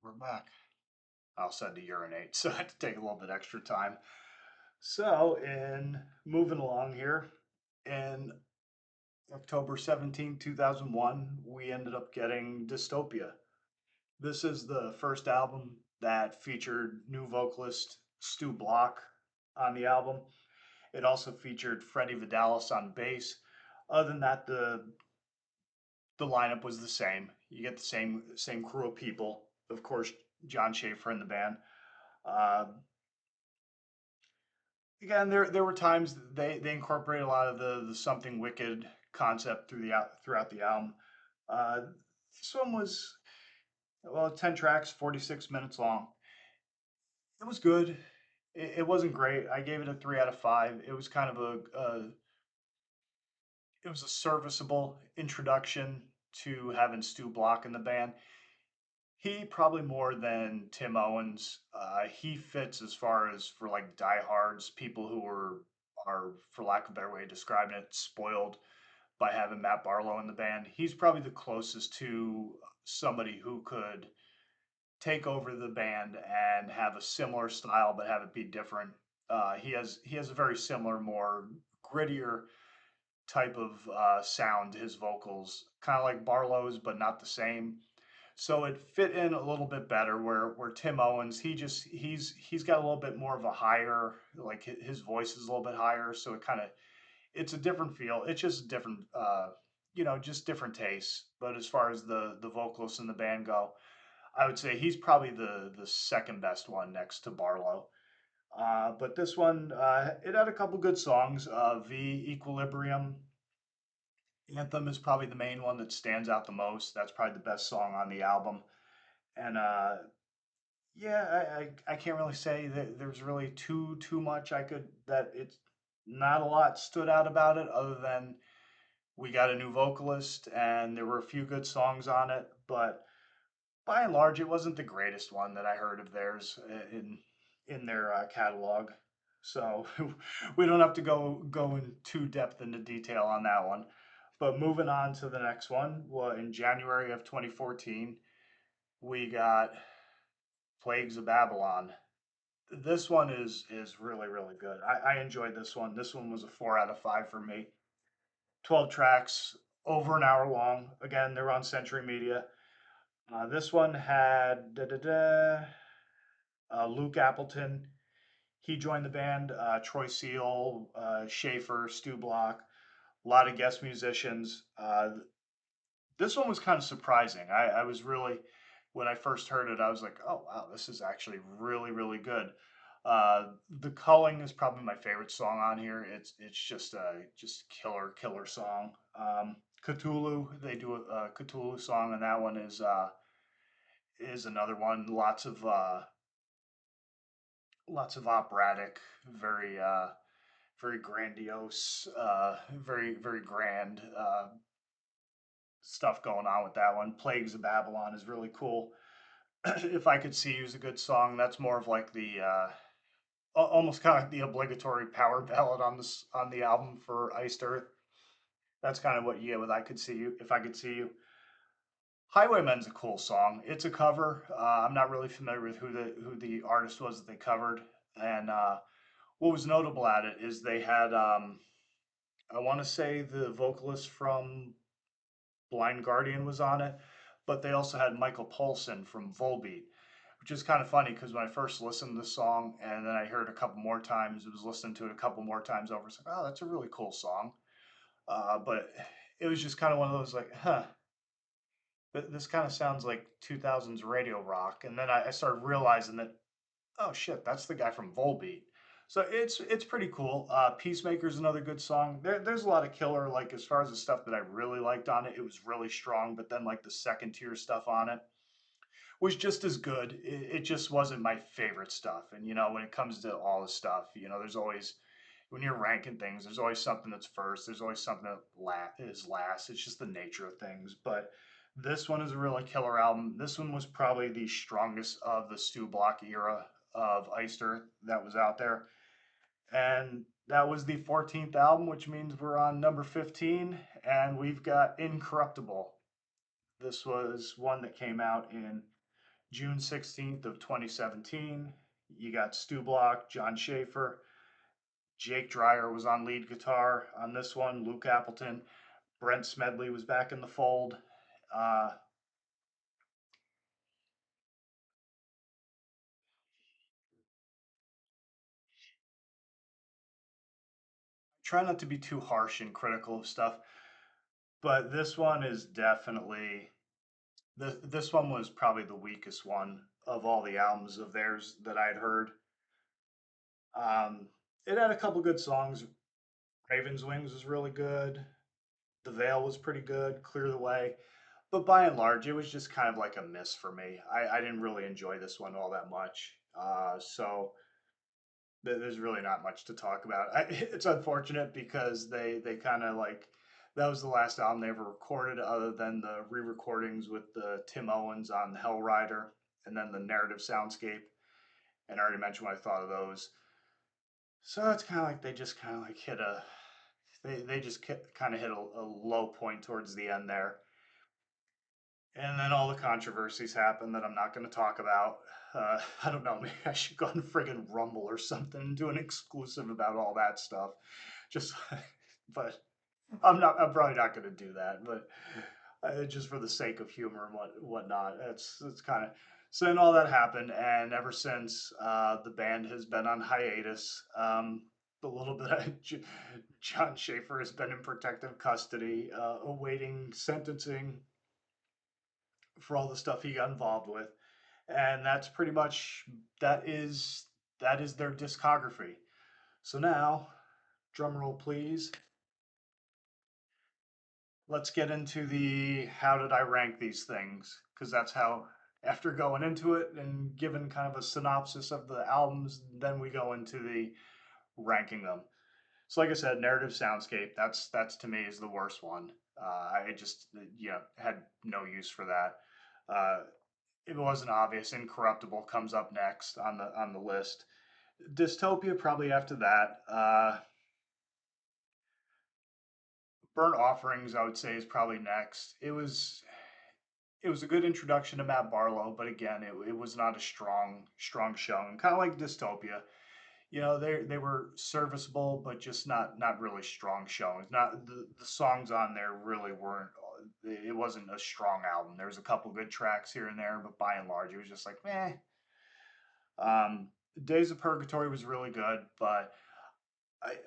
We're back. I'll send to urinate, so I had to take a little bit extra time. So, in moving along here, in October 17, 2001, we ended up getting Dystopia. This is the first album that featured new vocalist Stu Block on the album. It also featured Freddie Vidalis on bass. Other than that, the lineup was the same. You get the same crew of people. Of course, John Schaefer in the band. Uh, Again, there were times they incorporate a lot of the something wicked concept throughout the album. Uh, this one was, well, 10 tracks, 46 minutes long. It was good. It wasn't great. I gave it a 3 out of 5. It was kind of it was a serviceable introduction to having Stu Block in the band. He probably more than Tim Owens. He fits as far as for like diehards, people who are, for lack of a better way of describing it, spoiled by having Matt Barlow in the band. He's probably the closest to somebody who could take over the band and have a similar style, but have it be different. He has a very similar, more grittier type of sound to his vocals, kind of like Barlow's, but not the same. So it fit in a little bit better. Where Tim Owens, he's got a little bit more of a higher, like his voice is a little bit higher, so it's a different feel. It's just different, just different tastes. But as far as the vocalists in the band go, I would say he's probably the second best one next to Barlow. But this one, it had a couple good songs. V Equilibrium Anthem is probably the main one that stands out the most. That's probably the best song on the album. And yeah, I can't really say that there's really too much I could that it's not a lot stood out about it other than we got a new vocalist and there were a few good songs on it, but by and large, it wasn't the greatest one that I heard of theirs in their catalog. So we don't have to go in too depth into detail on that one. But moving on to the next one, well, in January of 2014, we got Plagues of Babylon. This one is really good. I enjoyed this one. This one was a 4 out of 5 for me. 12 tracks, over an hour long. Again, they're on Century Media. This one had Luke Appleton. He joined the band. Troy Seal, Schaefer, Stu Block, a lot of guest musicians. This one was kind of surprising. I was really, when I first heard it, I was like, oh wow, this is actually really good. The Culling is probably my favorite song on here. It's just killer song. Cthulhu, they do a Cthulhu song, and that one is another one. Lots of operatic, very grandiose, very grand stuff going on with that one. Plagues of Babylon is really cool. If I Could See You is a good song. That's more of like the almost kind of like the obligatory power ballad on the album for Iced Earth. That's kind of what you get with I Could See You. If I Could See You. Highwaymen's a cool song. It's a cover. I'm not really familiar with who the artist was that they covered, and what was notable at it is they had I want to say the vocalist from Blind Guardian was on it, but they also had Michael Poulsen from Volbeat, which is kind of funny because when I first listened to the song and then I heard a couple more times, I was listening to it a couple more times over. It's like, oh, that's a really cool song. But it was just kind of one of those like, huh, this kind of sounds like 2000s radio rock. And then I started realizing that, oh shit, that's the guy from Volbeat. So it's pretty cool. Peacemaker's another good song. There's a lot of killer, like as far as the stuff that I really liked on it, it was really strong. But then like the second tier stuff on it was just as good. It just wasn't my favorite stuff. And when it comes to all the stuff, there's always when you're ranking things, there's always something that's first. There's always something that is last. It's just the nature of things. But this one is a really killer album. This one was probably the strongest of the Stu Block era of Iced Earth that was out there. And that was the 14th album, which means we're on number 15, and we've got Incorruptible. This was one that came out in June 16th of 2017, you got Stu Block, John Schaefer, Jake Dreyer was on lead guitar on this one, Luke Appleton, Brent Smedley was back in the fold. Uh, Try not to be too harsh and critical of stuff, but this one is definitely this one was probably the weakest one of all the albums of theirs that I'd heard. Um, it had a couple good songs. Raven's Wings was really good. The Veil was pretty good. Clear the Way. But by and large, it was just kind of like a miss for me. I didn't really enjoy this one all that much. So there's really not much to talk about. It's unfortunate because they kind of like that was the last album they ever recorded, other than the re-recordings with the Tim Owens on Hell Rider, and then the Narrative Soundscape. And I already mentioned what I thought of those. So it's kind of like they just kind of like hit a they just kind of hit a low point towards the end there. And then all the controversies happen that I'm not going to talk about. I don't know. Maybe I should go on friggin' Rumble or something and do an exclusive about all that stuff. Just, but I'm not. I'm probably not going to do that. But just for the sake of humor and whatnot, it's kind of. So then all that happened, and ever since the band has been on hiatus. A little bit of John Schaefer has been in protective custody, awaiting sentencing for all the stuff he got involved with, and that's pretty much that is that is their discography. So now, drum roll please. Let's get into the how did I rank these things, because that's how, after going into it and given kind of a synopsis of the albums, then we go into the ranking them. So like I said, Narrative Soundscape, that's to me is the worst one. I just had no use for that. It wasn't obvious. Incorruptible comes up next on the list. Dystopia probably after that. Burnt Offerings, I would say, is probably next. It was a good introduction to Matt Barlow, but again, it was not a strong showing. Kind of like Dystopia. They were serviceable, but just not really strong showings. Not the songs on there really weren't. It wasn't a strong album. There was a couple good tracks here and there, but by and large, it was just like meh. Um, Days of Purgatory was really good, but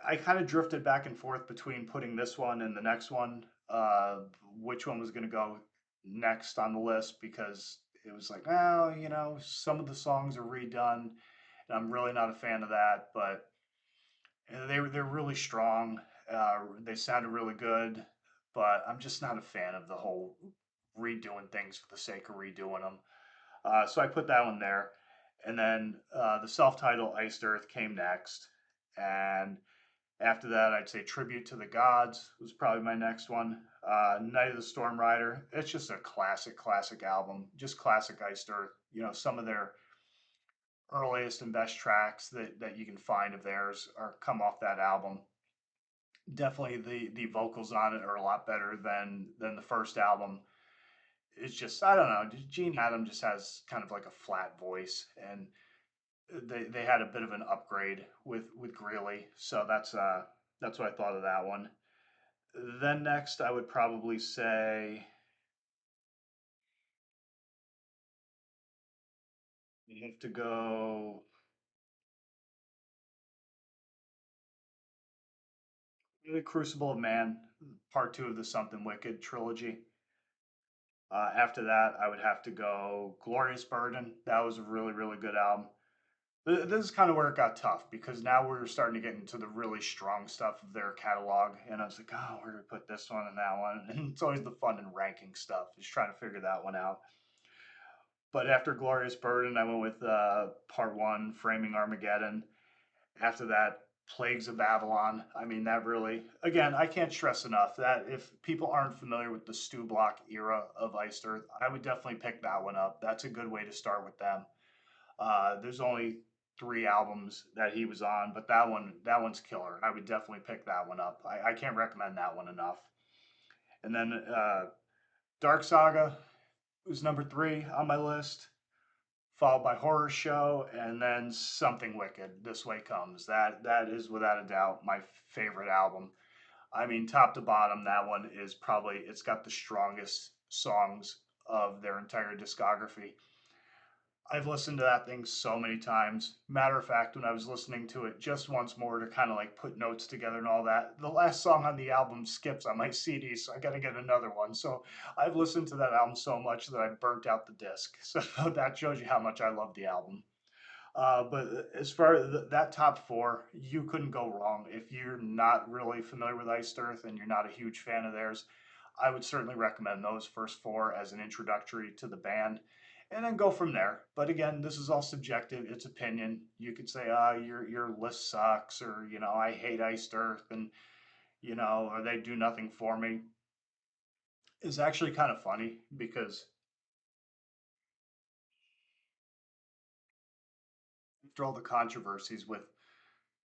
I kind of drifted back and forth between putting this one and the next one, which one was going to go next on the list, because it was like, oh, some of the songs are redone, and I'm really not a fan of that, but they're really strong. They sounded really good, but I'm just not a fan of the whole redoing things for the sake of redoing them. So I put that one there. And then the self-titled Iced Earth came next. And after that, I'd say Tribute to the Gods was probably my next one. Night of the Storm Rider. It's just a classic album. Just classic Iced Earth. Some of their earliest and best tracks that you can find of theirs are come off that album. Definitely the vocals on it are a lot better than the first album. It's just, I don't know. Gene Adam just has kind of like a flat voice, and they had a bit of an upgrade with Greeley, so that's what I thought of that one. Then next, I would probably say you have to go the Crucible of Man, part two of the Something Wicked trilogy. After that, I would have to go Glorious Burden. That was a really good album. This is kind of where it got tough, because now we're starting to get into the really strong stuff of their catalog, and I was like, oh, where do we put this one and that one? And it's always the fun in ranking stuff, is trying to figure that one out. But after Glorious Burden, I went with part one, Framing Armageddon. After that, Plagues of Babylon. I mean, that really, again, I can't stress enough that if people aren't familiar with the Stu Block era of Iced Earth, I would definitely pick that one up. That's a good way to start with them. There's only three albums that he was on, but that one's killer. I would definitely pick that one up. I can't recommend that one enough. And then Dark Saga was number three on my list. followed by Horror Show, and then Something Wicked. This Way Comes. That is without a doubt my favorite album. I mean, top to bottom, that one is probably it's got the strongest songs of their entire discography. I've listened to that thing so many times. Matter of fact, when I was listening to it just once more to kind of like put notes together and all that, the last song on the album skips on my CD, so I got to get another one. So I've listened to that album so much that I burnt out the disc. So that shows you how much I love the album. But as far as that top four, you couldn't go wrong. If you're not really familiar with Iced Earth and you're not a huge fan of theirs, I would certainly recommend those first four as an introductory to the band, and then go from there. But again, this is all subjective; it's opinion. You could say, "Ah, your list sucks," or "I hate Iced Earth," and or "they do nothing for me." It's actually kind of funny because after all the controversies with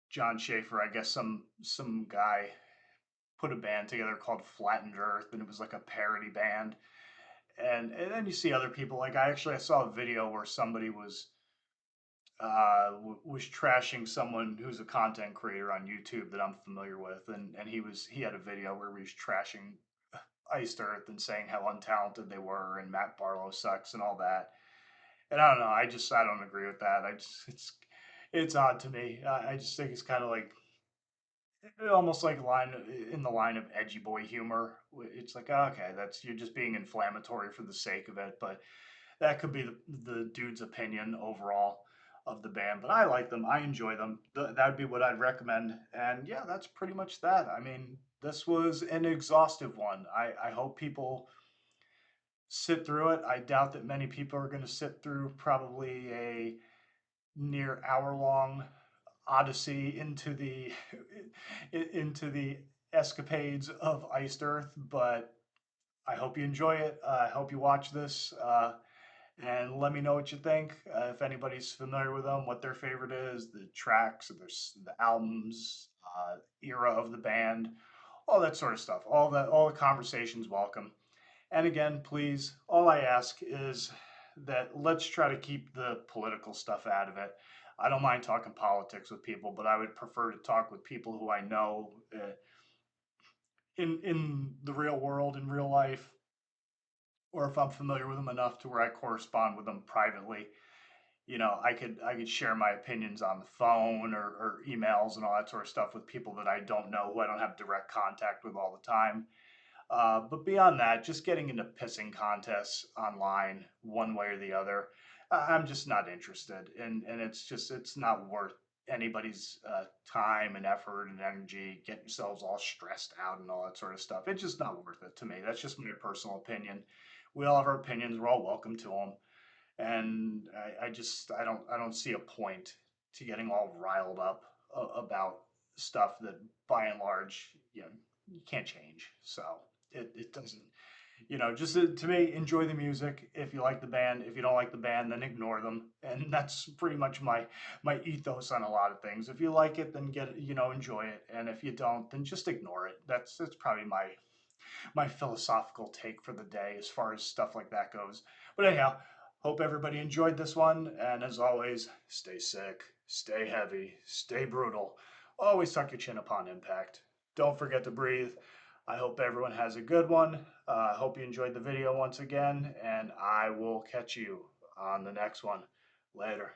John Schaefer, I guess some guy put a band together called Flattened Earth, and it was like a parody band. And then you see other people. Like I saw a video where somebody was trashing someone who's a content creator on YouTube that I'm familiar with, and he had a video where he was trashing Iced Earth and saying how untalented they were and Matt Barlow sucks and all that. And I don't know. I don't agree with that. I just it's odd to me. I just think it's kind of like almost like line in the line of edgy boy humor. It's like, okay, that's you're just being inflammatory for the sake of it, but that could be the dude's opinion overall of the band. But I like them. I enjoy them. That would be what I'd recommend. And yeah, that's pretty much that. I mean, this was an exhaustive one. I hope people sit through it. I doubt that many people are going to sit through probably a near hour long odyssey into the escapades of Iced Earth, but I hope you enjoy it. I hope you watch this, and let me know what you think. If anybody's familiar with them, what their favorite is, the tracks, or the albums, era of the band, all that sort of stuff. All the conversations welcome. And again, please, all I ask is that let's try to keep the political stuff out of it. I don't mind talking politics with people, but I would prefer to talk with people who I know in the real world, in real life, or if I'm familiar with them enough to where I correspond with them privately. I could share my opinions on the phone or emails and all that sort of stuff with people that I don't know, who I don't have direct contact with all the time. But beyond that, just getting into pissing contests online, one way or the other, I'm just not interested. And it's not worth anybody's time and effort and energy, getting yourselves all stressed out and all that sort of stuff. It's just not worth it to me. That's just my personal opinion. We all have our opinions. We're all welcome to them. And I don't see a point to getting all riled up about stuff that by and large, you can't change. So it doesn't, just to me, enjoy the music. If you like the band, if you don't like the band, then ignore them. And that's pretty much my ethos on a lot of things. If you like it, then enjoy it. And if you don't, then just ignore it. That's probably my philosophical take for the day as far as stuff like that goes. But anyhow, hope everybody enjoyed this one. And as always, stay sick, stay heavy, stay brutal. Always tuck your chin upon impact. Don't forget to breathe. I hope everyone has a good one. I hope you enjoyed the video once again, and I will catch you on the next one. Later.